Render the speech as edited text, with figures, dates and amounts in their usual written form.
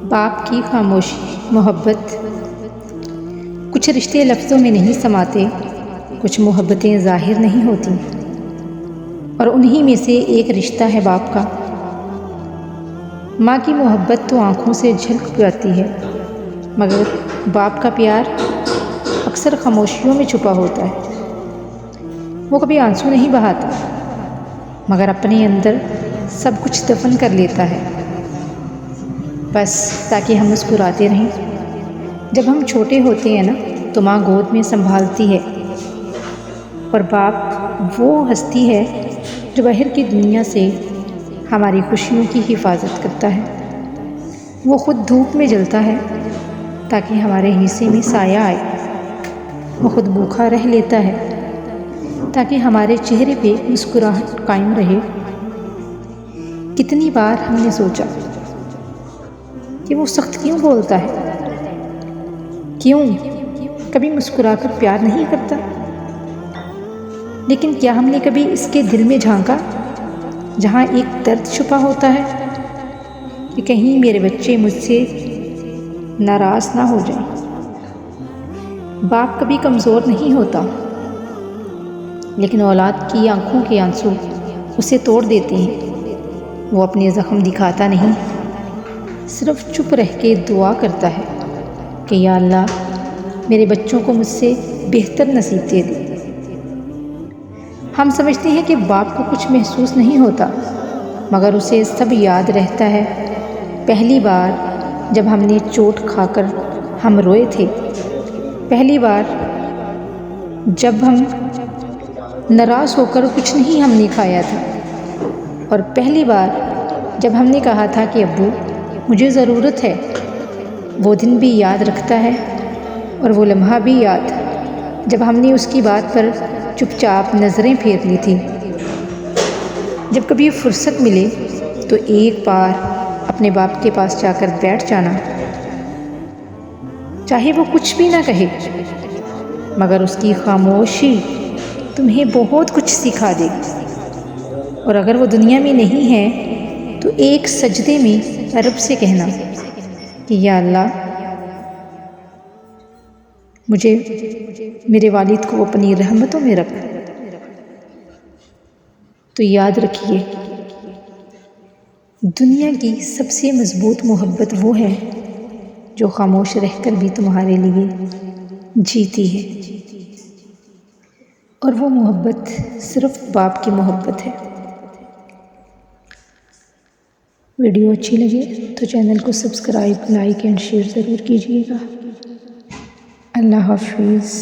باپ کی خاموشی محبت۔ کچھ رشتے لفظوں میں نہیں سماتے، کچھ محبتیں ظاہر نہیں ہوتی، اور انہی میں سے ایک رشتہ ہے باپ کا۔ ماں کی محبت تو آنکھوں سے جھلک جاتی ہے، مگر باپ کا پیار اکثر خاموشیوں میں چھپا ہوتا ہے۔ وہ کبھی آنسو نہیں بہاتا، مگر اپنے اندر سب کچھ دفن کر لیتا ہے، بس تاکہ ہم مسکراتے رہیں۔ جب ہم چھوٹے ہوتے ہیں نا تو ماں گود میں سنبھالتی ہے، اور باپ وہ ہستی ہے جو باہر کی دنیا سے ہماری خوشیوں کی حفاظت کرتا ہے۔ وہ خود دھوپ میں جلتا ہے تاکہ ہمارے حصے میں سایہ آئے، وہ خود بھوکا رہ لیتا ہے تاکہ ہمارے چہرے پہ مسکراہٹ قائم رہے۔ کتنی بار ہم نے سوچا کہ وہ سخت کیوں بولتا ہے، کیوں کبھی مسکرا کر پیار نہیں کرتا؟ لیکن کیا ہم نے کبھی اس کے دل میں جھانکا جہاں ایک درد چھپا ہوتا ہے کہ کہیں میرے بچے مجھ سے ناراض نہ ہو جائیں؟ باپ کبھی کمزور نہیں ہوتا، لیکن اولاد کی آنکھوں کے آنسو اسے توڑ دیتے ہیں۔ وہ اپنے زخم دکھاتا نہیں، صرف چپ رہ کے دعا کرتا ہے کہ یا اللہ میرے بچوں کو مجھ سے بہتر نصیب دے دے۔ ہم سمجھتے ہیں کہ باپ کو کچھ محسوس نہیں ہوتا، مگر اسے سب یاد رہتا ہے۔ پہلی بار جب ہم نے چوٹ کھا کر ہم روئے تھے، پہلی بار جب ہم ناراض ہو کر کچھ نہیں ہم نے کھایا تھا، اور پہلی بار جب ہم نے کہا تھا کہ ابو مجھے ضرورت ہے۔ وہ دن بھی یاد رکھتا ہے، اور وہ لمحہ بھی یاد جب ہم نے اس کی بات پر چپ چاپ نظریں پھیر لی تھی۔ جب کبھی فرصت ملے تو ایک بار اپنے باپ کے پاس جا کر بیٹھ جانا، چاہے وہ کچھ بھی نہ کہے، مگر اس کی خاموشی تمہیں بہت کچھ سکھا دے گی۔ اور اگر وہ دنیا میں نہیں ہے تو ایک سجدے میں رب سے کہنا کہ یا اللہ مجھے میرے والد کو اپنی رحمتوں میں رکھ۔ تو یاد رکھیے، دنیا کی سب سے مضبوط محبت وہ ہے جو خاموش رہ کر بھی تمہارے لیے جیتی ہے، اور وہ محبت صرف باپ کی محبت ہے۔ ویڈیو اچھی لگے تو چینل کو سبسکرائب، لائک اینڈ شیئر ضرور کیجیے گا۔ اللہ حافظ۔